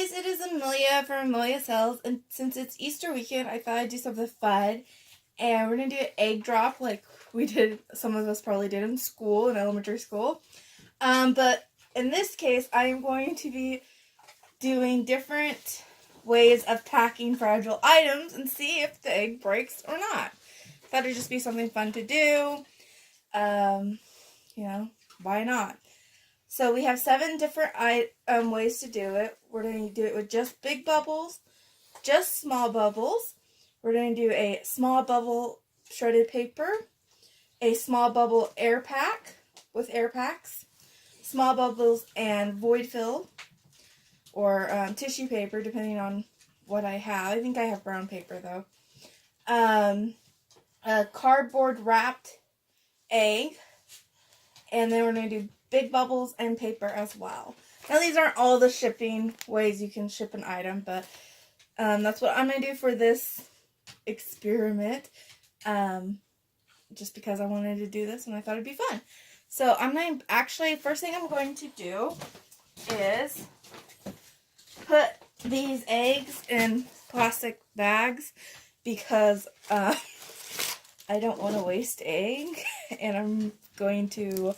guys, it is Amelia from Amelia Sells, and since it's Easter weekend, I thought I'd do something fun, and we're going to do an egg drop like we did, some of us probably did in school, in elementary school, but in this case, I am going to be doing different ways of packing fragile items and see if the egg breaks or not. Thought it'd just be something fun to do, why not? So we have 7 different ways to do it. We're going to do it with just big bubbles, just small bubbles. We're going to do a small bubble shredded paper, a small bubble air pack with air packs, small bubbles and void fill, or tissue paper, depending on what I have. I think I have brown paper though. A cardboard wrapped egg, and then we're going to do big bubbles and paper as well. Now these aren't all the shipping ways you can ship an item, but that's what I'm going to do for this experiment, just because I wanted to do this and I thought it'd be fun. So I'm going to, actually, first thing I'm going to do is put these eggs in plastic bags because I don't want to waste egg, and I'm going to,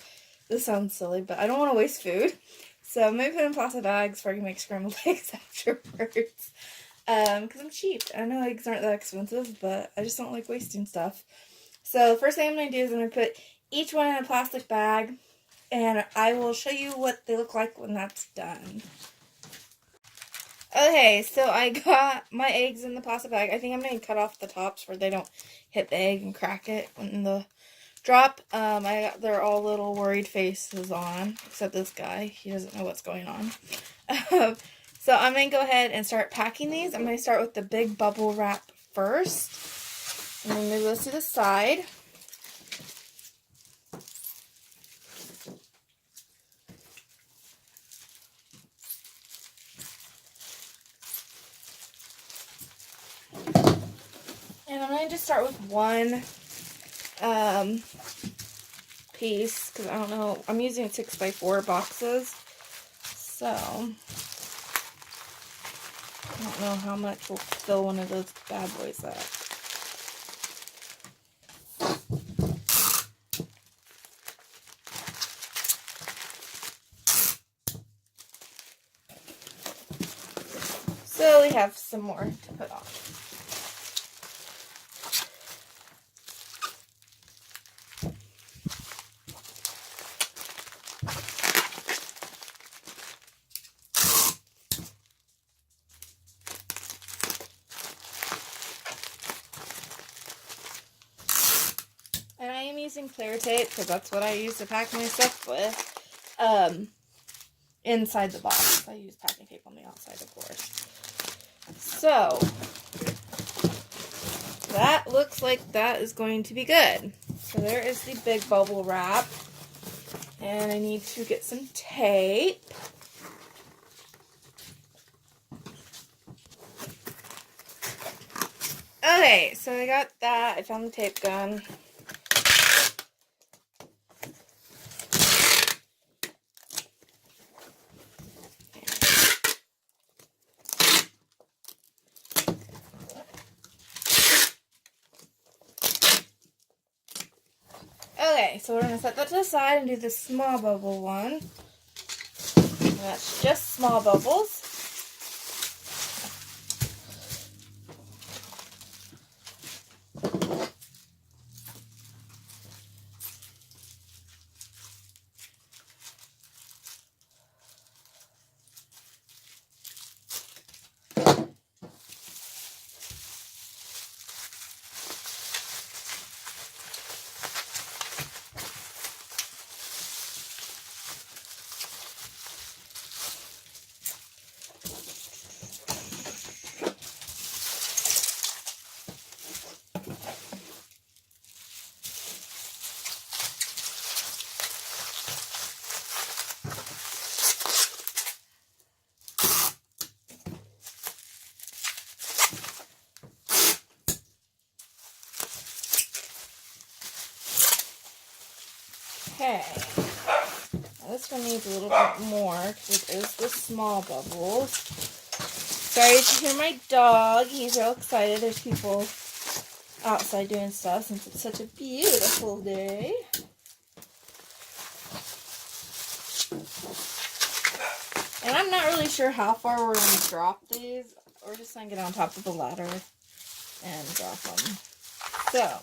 this sounds silly, but I don't want to waste food. So I'm going to put in plastic bags so I can make scrambled eggs afterwards. Because I'm cheap. I know eggs aren't that expensive, but I just don't like wasting stuff. So the first thing I'm going to do is I'm going to put each one in a plastic bag, and I will show you what they look like when that's done. Okay, so I got my eggs in the plastic bag. I think I'm going to cut off the tops where they don't hit the egg and crack it in the drop. They're all little worried faces on, except this guy. He doesn't know what's going on. So I'm going to go ahead and start packing these. I'm going to start with the big bubble wrap first. I'm going to move those to the side. And I'm going to just start with one piece, because I don't know, I'm using 6x4 boxes, so I don't know how much will fill one of those bad boys up. So we have some more to put on. And I am using clear tape because that's what I use to pack my stuff with. Inside the box. I use packing tape on the outside, of course. So, that looks like that is going to be good. So there is the big bubble wrap. And I need to get some tape. Okay, so I got that. I found the tape gun. Okay, so we're going to set that to the side and do the small bubble one. And that's just small bubbles. Okay, now this one needs a little bit more because it is the small bubbles. Sorry to hear my dog. He's real excited. There's people outside doing stuff since it's such a beautiful day. And I'm not really sure how far we're going to drop these. We're just going to get on top of the ladder and drop them. So,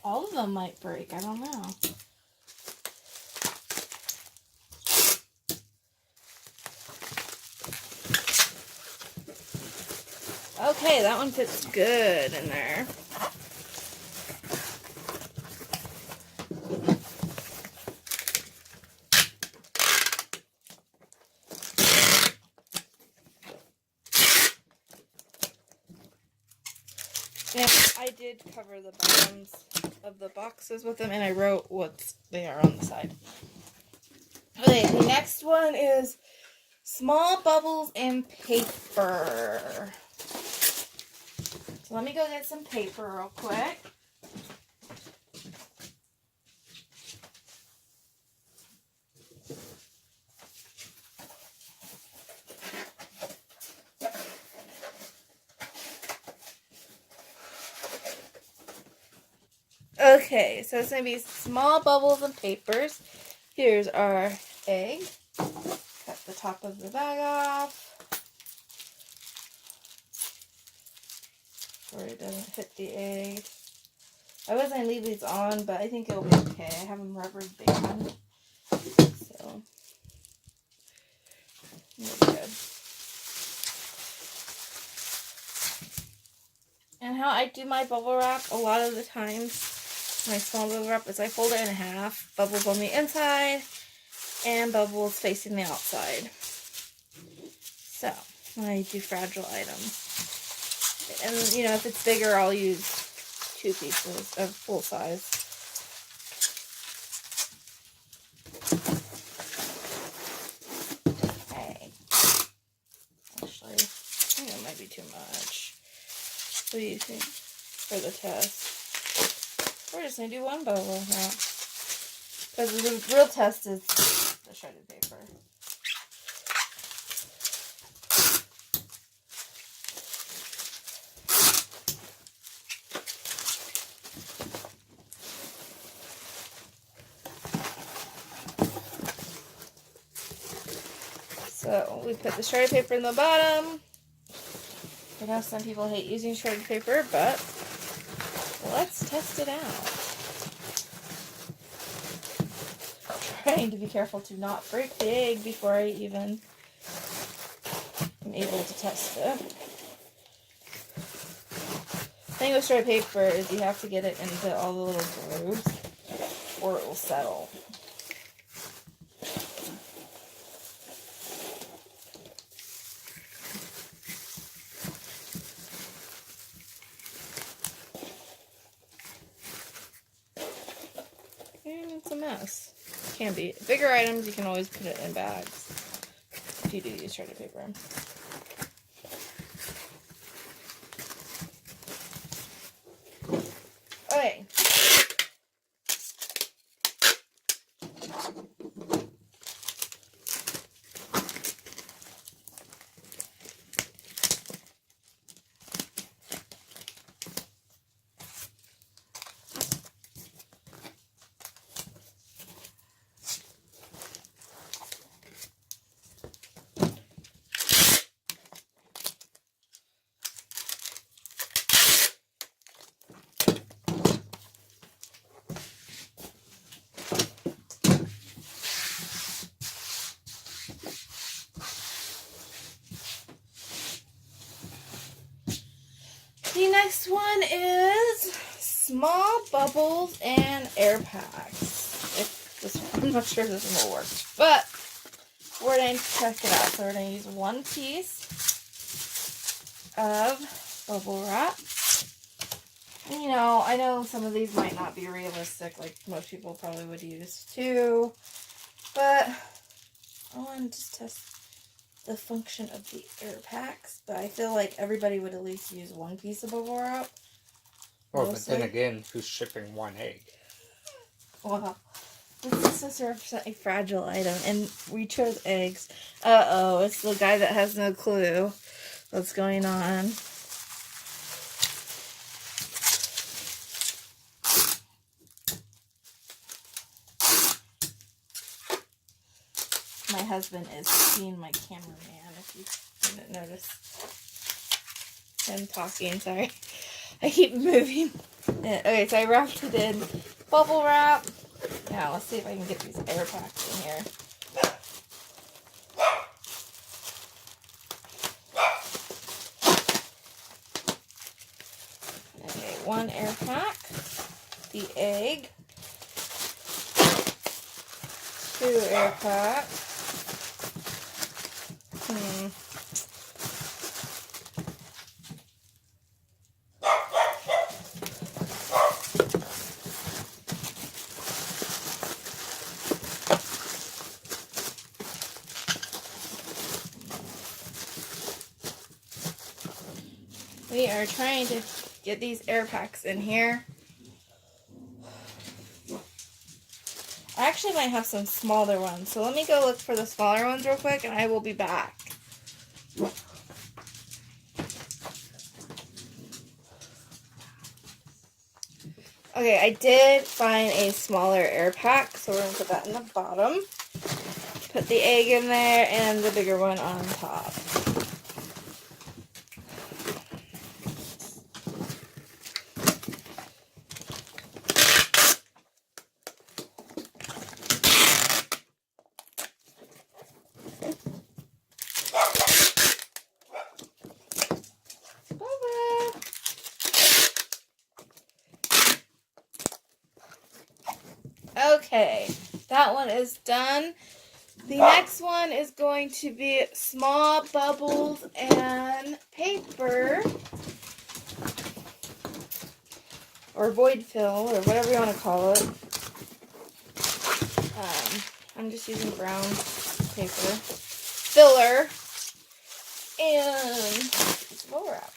all of them might break. I don't know. Okay, that one fits good in there. And I did cover the bottoms of the boxes with them, and I wrote what they are on the side. Okay, the next one is small bubbles and paper. So let me go get some paper real quick. Okay, so it's going to be small bubbles and papers. Here's our egg. Cut the top of the bag off, where it doesn't hit the egg. I was going to leave these on, but I think it'll be okay. I have them rubber band, so we're good. And how I do my bubble wrap a lot of the times, my small bubble wrap, is I fold it in half, bubbles on the inside, and bubbles facing the outside. So, when I do fragile items. And, you know, if it's bigger, I'll use 2 pieces of full size. Okay. Actually, I think that might be too much. What do you think for the test? We're just going to do one bubble now. Because the real test is the shredded paper. So we put the shredded paper in the bottom. I know some people hate using shredded paper, but let's test it out. Trying to be careful to not break the egg before I even am able to test it. The thing with shredded paper is you have to get it into all the little grooves or it will settle. And it's a mess. Can be. Bigger items, you can always put it in bags if you do use shredded paper. Okay. The next one is small bubbles and air packs. If this one, I'm not sure if this one will work, but we're going to check it out. So we're going to use 1 piece of bubble wrap. And, you know, I know some of these might not be realistic, like most people probably would use too, but I want to just test the function of the air packs, but I feel like everybody would at least use 1 piece of bubble wrap. Well, but then again, who's shipping 1 egg? Well, This is to represent a fragile item, and we chose eggs. Uh-oh, it's the guy that has no clue what's going on. My husband is being my cameraman, if you didn't notice him talking, sorry. I keep moving. Okay, so I wrapped it in bubble wrap. Now, let's see if I can get these air packs in here. Okay, one air pack. The egg. 2 air packs. We are trying to get these air packs in here. I actually might have some smaller ones, so let me go look for the smaller ones real quick and I will be back. Okay, I did find a smaller air pack, so we're going to put that in the bottom. Put the egg in there and the bigger one on top. Okay, that one is done. The next one is going to be small bubbles and paper. Or void fill, or whatever you want to call it. I'm just using brown paper. Filler. And bubble wrap.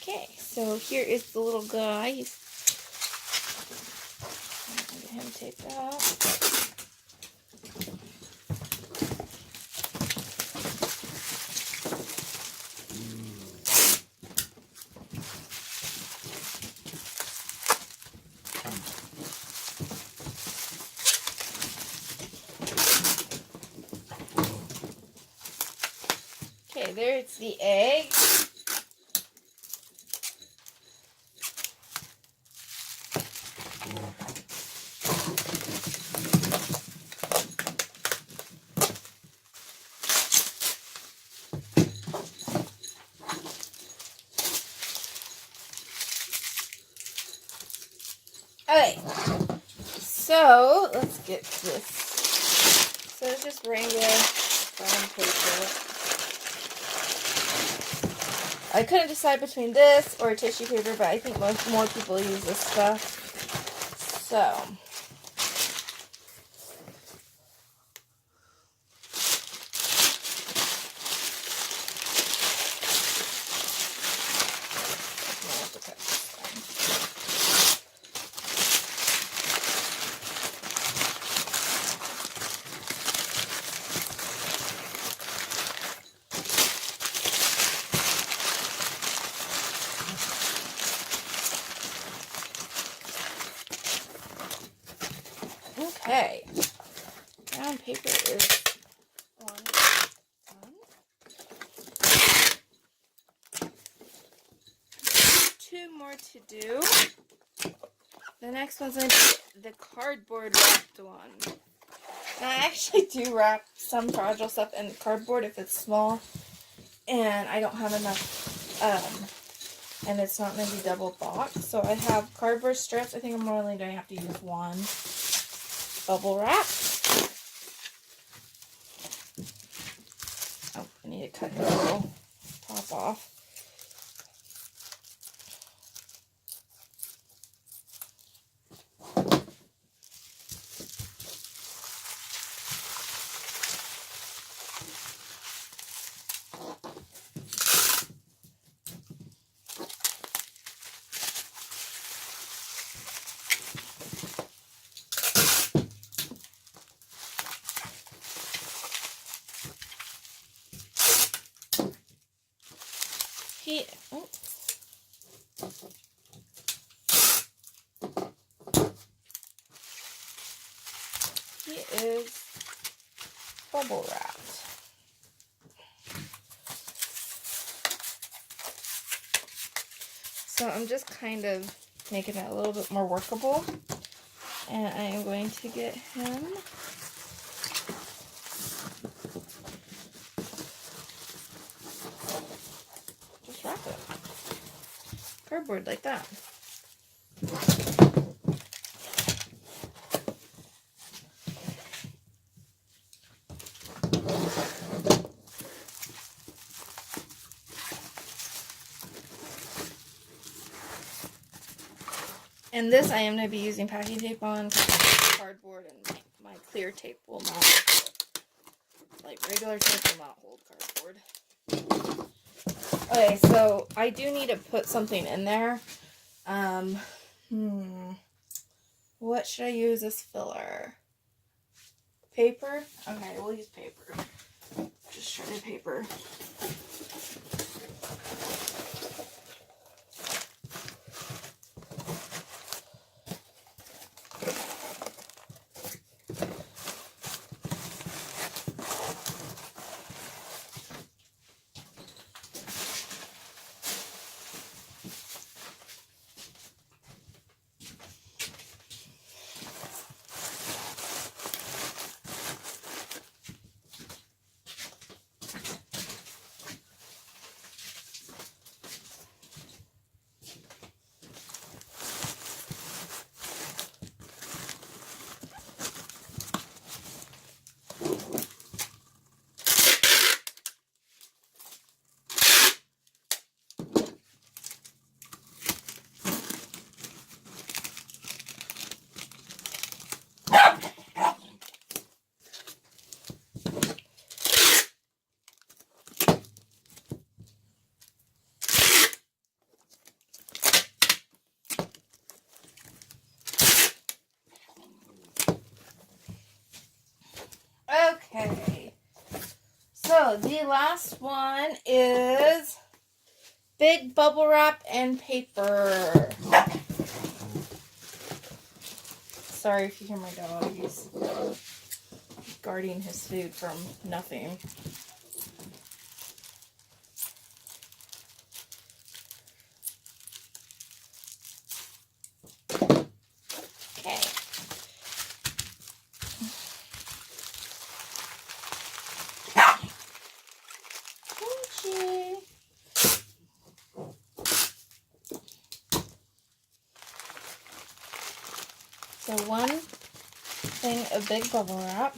Okay, so here is the little guy. Get him taped up. Okay, there's the egg. Okay, so let's get this. So it's just regular brown paper. I couldn't decide between this or tissue paper, but I think more people use this stuff. So, okay, brown paper is on done. 2 more to do. The next one's going to be the cardboard wrapped one. Now, I actually do wrap some fragile stuff in cardboard if it's small and I don't have enough, and it's not going to be double boxed. So I have cardboard strips. I think I'm only going to have to use 1. Bubble wrap. Oh, I need to cut the little top off. He is bubble wrapped. So I'm just kind of making it a little bit more workable. And I am going to get him just wrap it. Cardboard like that. And this I am going to be using packing tape on because cardboard and my clear tape will not, like regular tape will not hold cardboard. Okay, so I do need to put something in there. What should I use as filler? Paper? Okay, we'll use paper. Just shredded paper. Okay, so the last one is big bubble wrap and paper. Sorry if you hear my dog, he's guarding his food from nothing. Okay. So one thing of big bubble wrap.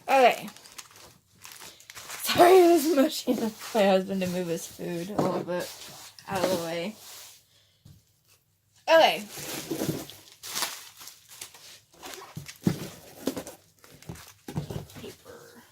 Okay. Sorry, I was motioning my husband to move his food a little bit out of the way. Okay. Paper.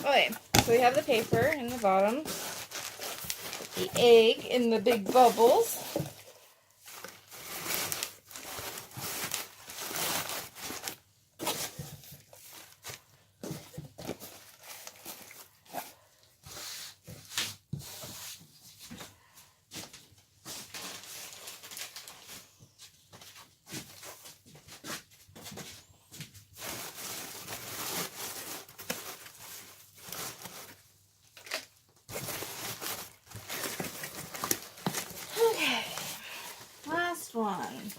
Okay, so we have the paper in the bottom, the egg in the big bubbles. One.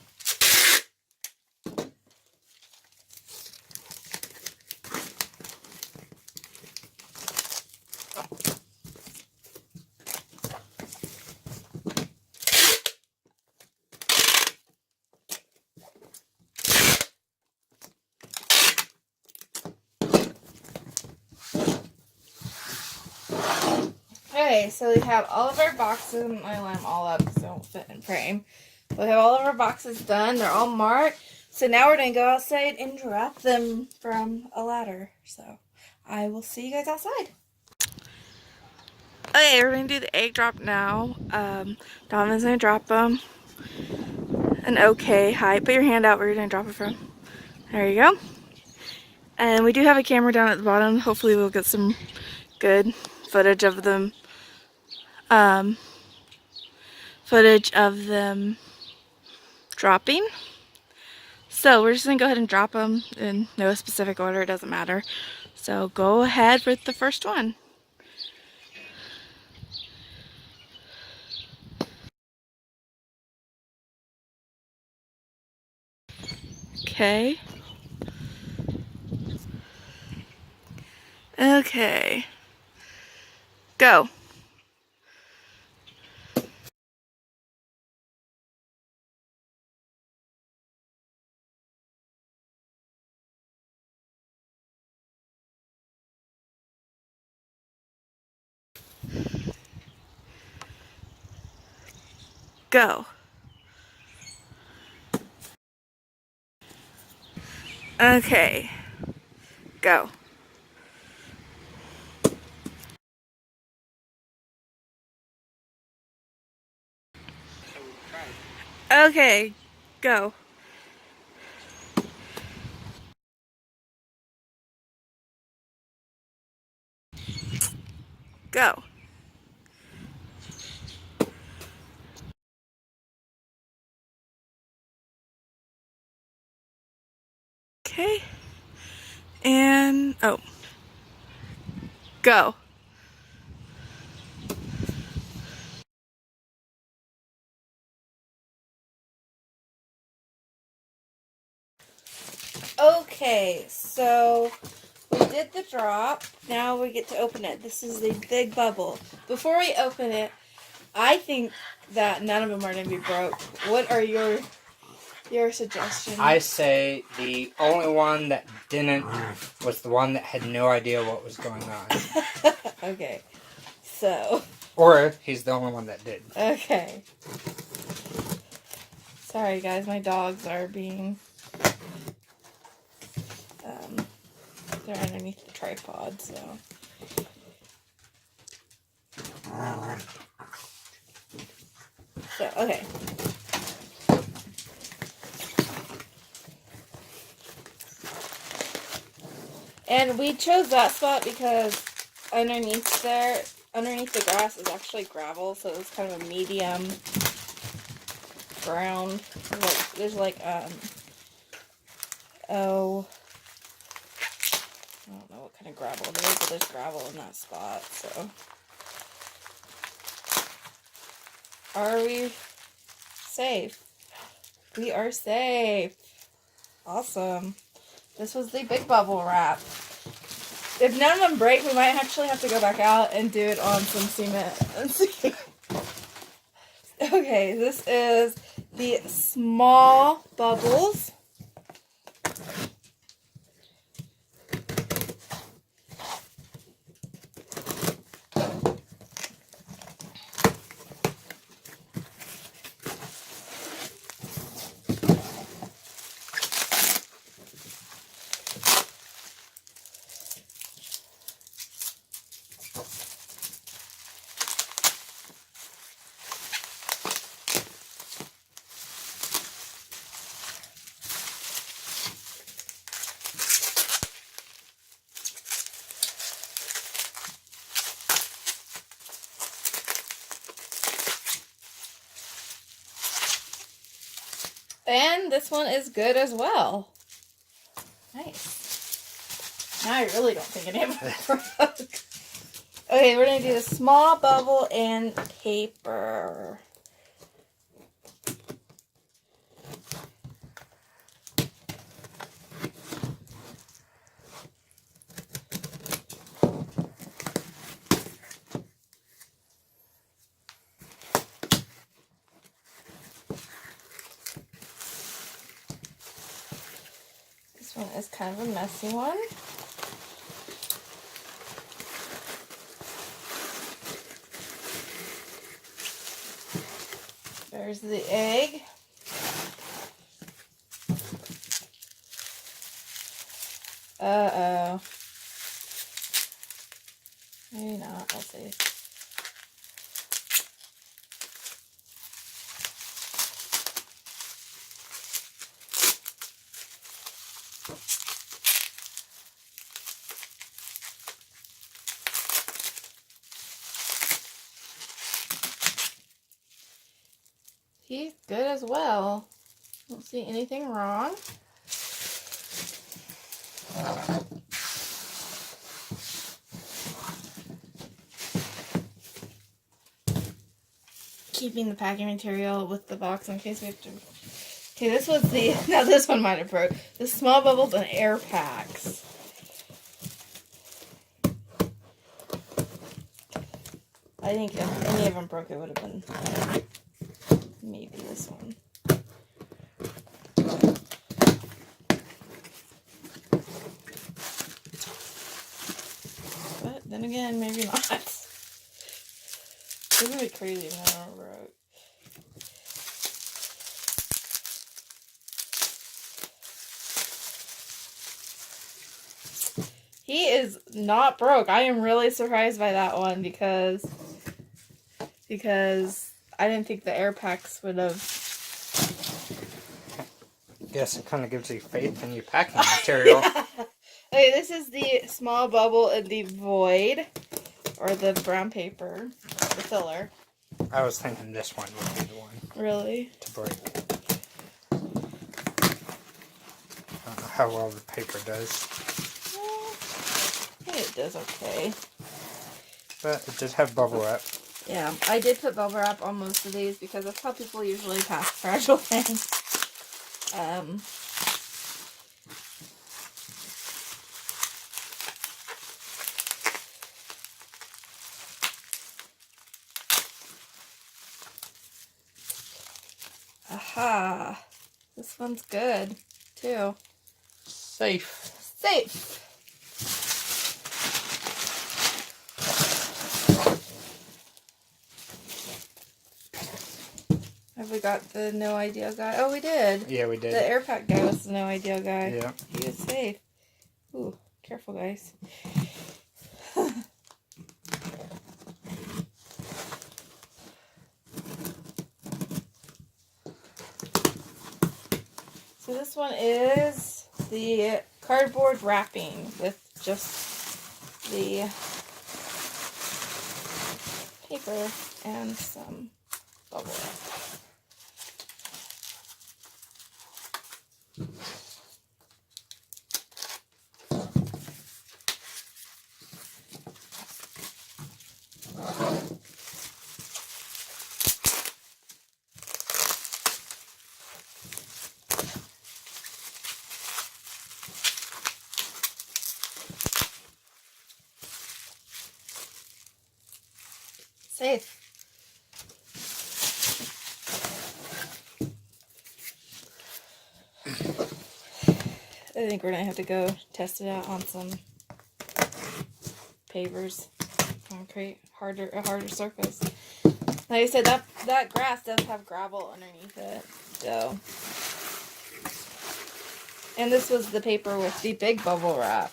Okay, so we have all of our boxes. I line them all up because they don't fit in frame. We have all of our boxes done. They're all marked. So now we're going to go outside and drop them from a ladder. So I will see you guys outside. Okay, we're going to do the egg drop now. Donovan's going to drop them an okay height. Put your hand out where you're going to drop it from. There you go. And we do have a camera down at the bottom. Hopefully we'll get some good footage of them. Dropping. So we're just going to go ahead and drop them in no specific order. It doesn't matter. So go ahead with the first one. Okay. Okay. Go. Go. Okay. Go. Okay. Go. Go. Okay. And, oh. Go. Okay, so we did the drop. Now we get to open it. This is the big bubble. Before we open it, I think that none of them are going to be broke. What are your suggestions? I say the only one that didn't was the one that had no idea what was going on. Okay, so. Or he's the only one that did. Okay. Sorry guys, my dogs are being, they're underneath the tripod, so. So, okay. And we chose that spot because underneath the grass is actually gravel, so it's kind of a medium ground. There's like, I don't know what kind of gravel it is, but there's gravel in that spot, so. Are we safe? We are safe. Awesome. This was the big bubble wrap. If none of them break, we might actually have to go back out and do it on some cement. Okay, this is the small bubbles. And this one is good as well. Nice. Now I really don't think any of them broke. Okay, we're going to do the small bubble and paper. This one is kind of a messy one. There's the egg. Uh-oh. Maybe not. We'll see. He's good as well. Don't see anything wrong. Keeping the packing material with the box in case we have to. Okay, this was the. Now this one might have broke. The small bubbles and air packs. I think if any of them broke, it would have been maybe this one. But then again, maybe not. This would be crazy if none of them broke. He is not broke. I am really surprised by that one because I didn't think the air packs would have. Guess it kind of gives you faith in your packing material. Yeah. Okay, this is the small bubble in the void, or the brown paper, the filler. I was thinking this one would be the one Really? to break. I don't know how well the paper does, Well, I think it does okay. but it does have bubble wrap. Yeah, I did put bubble wrap on most of these because that's how people usually pack fragile things. Aha. This one's good, too. Safe. Safe. Have we got the no idea guy? Oh, we did. Yeah, we did. The air pack guy was the no idea guy. Yeah. He was safe. Ooh, careful, guys. So this one is the cardboard wrapping with just the paper and some bubble wrap. Safe. I think we're gonna have to go test it out on some pavers, concrete, a harder surface. Like I said, that grass does have gravel underneath it, so. And this was the paper with the big bubble wrap.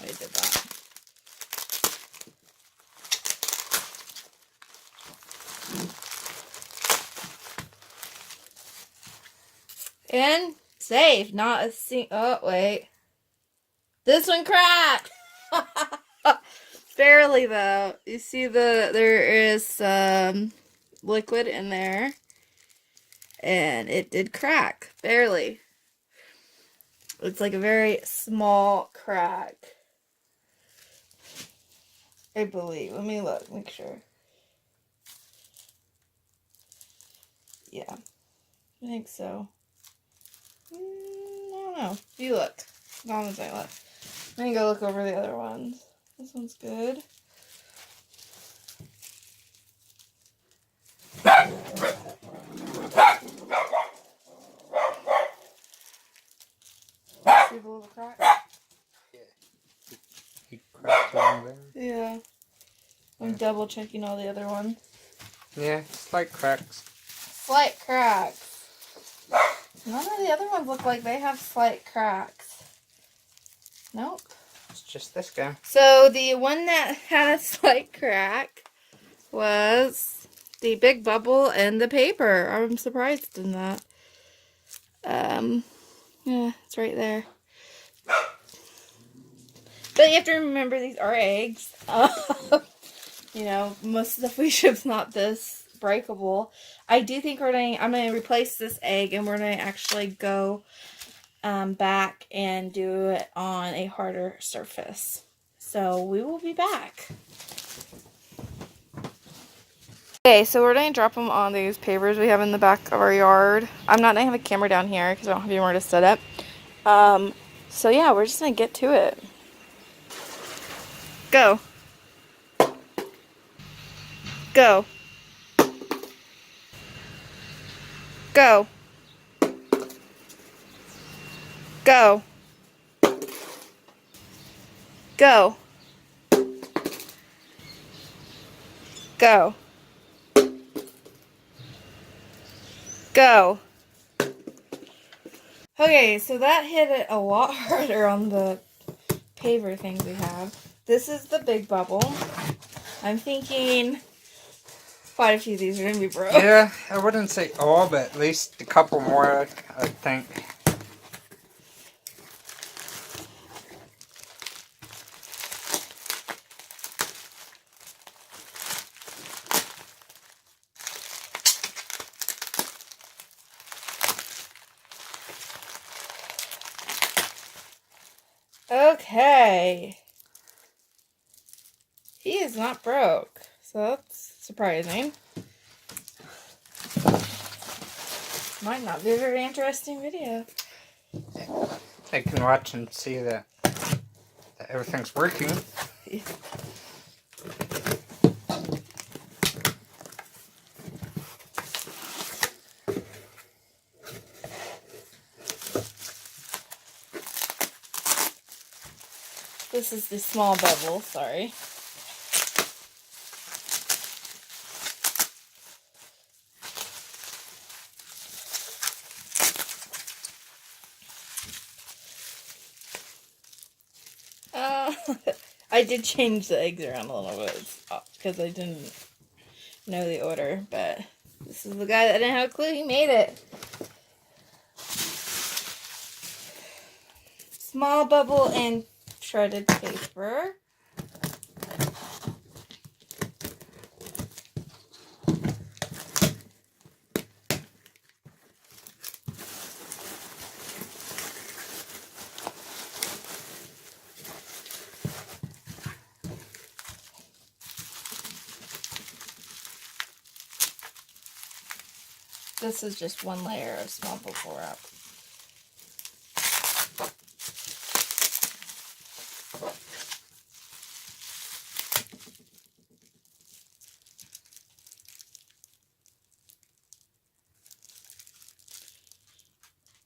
I did that. And safe, not a oh, wait. This one cracked! Barely, though. You see there is some liquid in there. And it did crack. Barely. It's like a very small crack. I believe. Let me look, make sure. Yeah. I think so. I don't know. You look. Not as I look. Let me go look over the other ones. This one's good. See the little crack? Yeah. He cracked along there. Yeah. I'm double checking all the other ones. Yeah, slight cracks. Slight cracks. None of the other ones look like they have slight cracks. Nope. It's just this guy. So the one that had a slight crack was the big bubble and the paper. I'm surprised in that. Yeah, it's right there. But you have to remember these are eggs. You know, most of the food ship's not this breakable. I do think I'm going to replace this egg and we're going to actually go back and do it on a harder surface. So we will be back. Okay, so we're going to drop them on these pavers we have in the back of our yard. I'm not going to have a camera down here because I don't have anywhere to set it. So yeah, we're just going to get to it. Go. Go. Go. Go. Go. Go. Go. Okay, so that hit it a lot harder on the paver things we have. This is the big bubble. I'm thinking quite a few of these are going to be broke. Yeah, I wouldn't say all, but at least a couple more, I think. Okay. He is not broke, so that's surprising. Might not be a very interesting video. I can watch and see that everything's working. Yeah. This is the small bubble, sorry. I did change the eggs around a little bit because I didn't know the order, but this is the guy that didn't have a clue he made it. Small bubble and shredded paper. This is just one layer of small bubble wrap.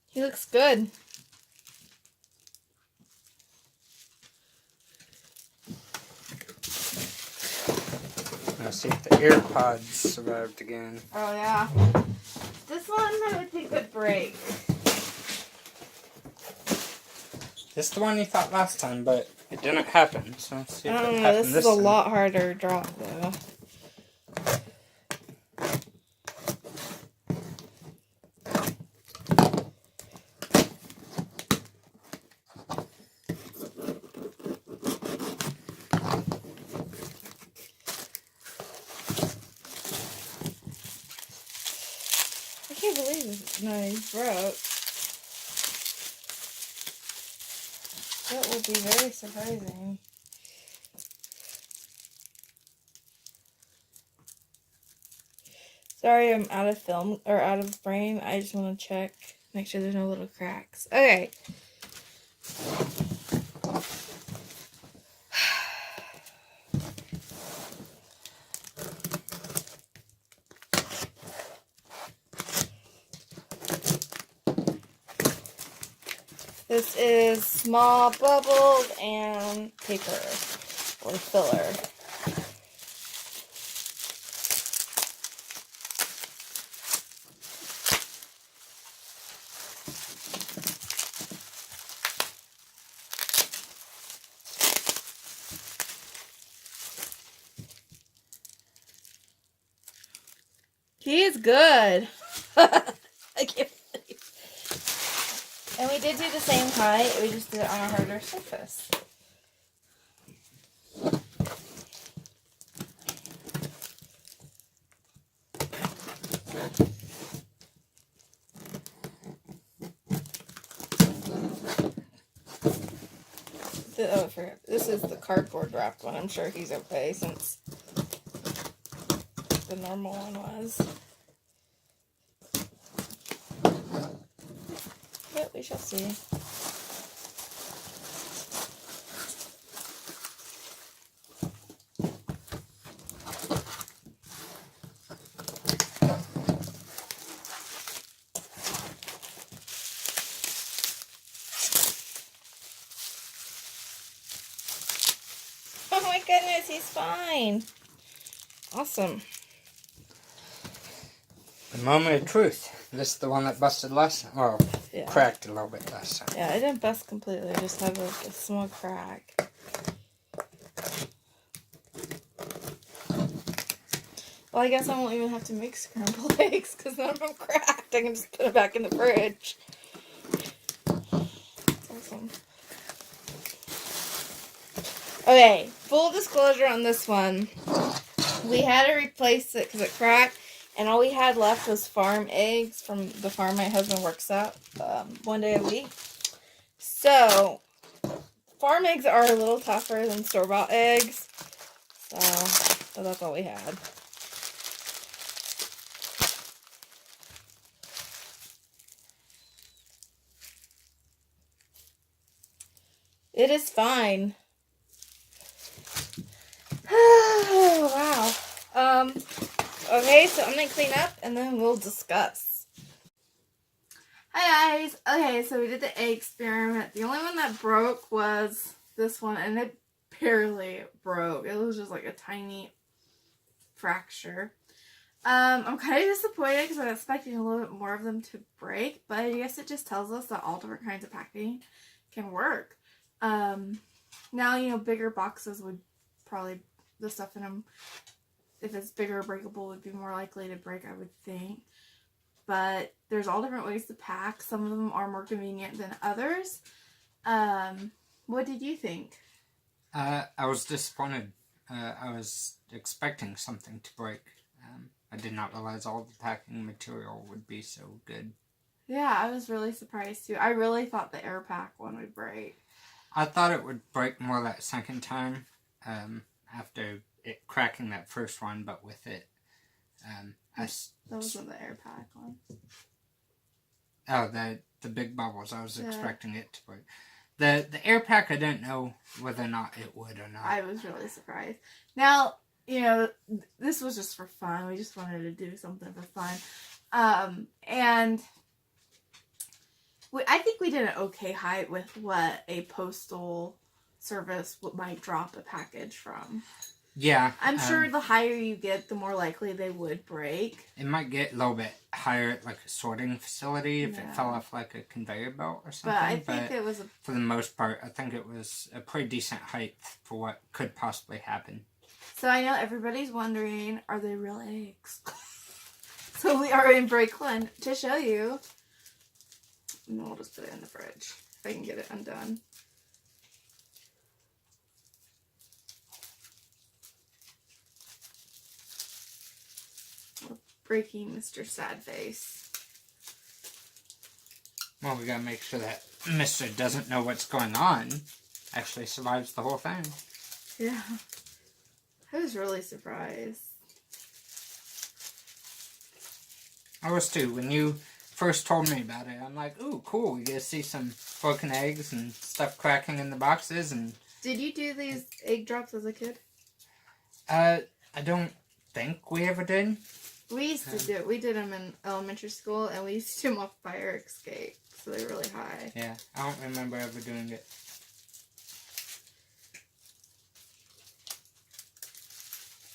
He looks good. Now see if the AirPods survived again. Oh yeah. This one I would think would break. This is the one you thought last time, but it didn't happen. So let's see if I it don't know, happened this is a time. lot harder drop though. I can't believe this. No, he's broke. That will be very surprising. Sorry, I'm out of film or out of frame. I just want to check, make sure there's no little cracks. Okay. This is small bubbles and paper. or filler. He is good. I can't believe. And we did do the same height. We just did it on a harder surface. Oh, I forgot. This is the cardboard wrapped one. I'm sure he's okay since the normal one was. But we shall see. Oh my goodness, he's fine. Awesome. The moment of truth. This is the one that busted last time. Well, Yeah. cracked a little bit last time. Yeah, it didn't bust completely. I just had like a small crack. Well, I guess I won't even have to make scrambled eggs because none of them cracked. I can just put it back in the fridge. That's awesome. Okay, full disclosure on this one. We had to replace it because it cracked, and all we had left was farm eggs from the farm my husband works at 1 day a week. So, farm eggs are a little tougher than store-bought eggs. So that's all we had. It is fine. Oh, wow. Okay, so I'm going to clean up and then we'll discuss. Hi guys. Okay, so we did the egg experiment. The only one that broke was this one, and it barely broke. It was just like a tiny fracture. I'm kind of disappointed because I was expecting a little bit more of them to break, but I guess it just tells us that all different kinds of packaging can work. Now, you know, bigger boxes would probably, the stuff in them, if it's bigger or breakable, would be more likely to break, I would think. But there's all different ways to pack. Some of them are more convenient than others. What did you think? I was disappointed. I was expecting something to break. I did not realize all the packing material would be so good. Yeah, I was really surprised too. I really thought the air pack one would break. I thought it would break more that second time, after it cracking that first one, but with it, That wasn't the air pack one. Oh, the big bubbles. I was expecting it to break. The air pack, I didn't know whether or not it would or not. I was really surprised. Now, you know, this was just for fun. We just wanted to do something for fun. And I think we did an okay height with what a postal service might drop a package from. Yeah. I'm sure the higher you get, the more likely they would break. It might get a little bit higher at like a sorting facility if it fell off like a conveyor belt or something. But I think it was for the most part, I think it was a pretty decent height for what could possibly happen. So I know everybody's wondering, are they real eggs? So we are in break one to show you. And then we'll just put it in the fridge if I can get it undone. We're breaking Mr. Sad Face. Well, we gotta make sure that Mr. doesn't know what's going on actually survives the whole thing. Yeah. I was really surprised. I was too. When you first told me about it, I'm like, ooh, cool. We get to see some broken eggs and stuff cracking in the boxes. And did you do these egg drops as a kid? I don't think we ever did. We used to do it. We did them in elementary school, and we used to do them off fire escape, so they're really high. Yeah, I don't remember ever doing it.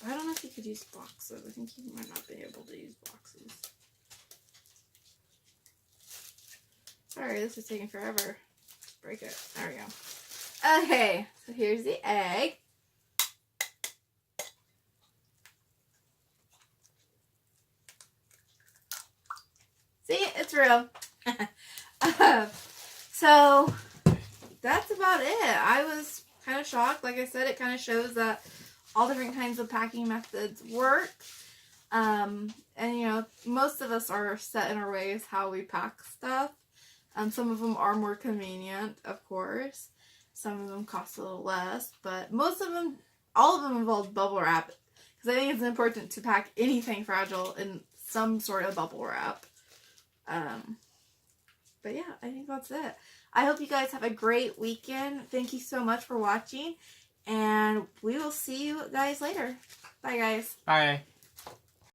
I don't know if you could use boxes. I think you might not be able to use boxes. Sorry, this is taking forever. Break it. There we go. Okay, so here's the egg. See, it's real. So that's about it. I was kind of shocked. Like I said, it kind of shows that all different kinds of packing methods work. And you know, most of us are set in our ways how we pack stuff. Some of them are more convenient, of course. Some of them cost a little less, but most of them, all of them involve bubble wrap. Because I think it's important to pack anything fragile in some sort of bubble wrap. But yeah, I think that's it. I hope you guys have a great weekend. Thank you so much for watching. And we will see you guys later. Bye, guys. Bye.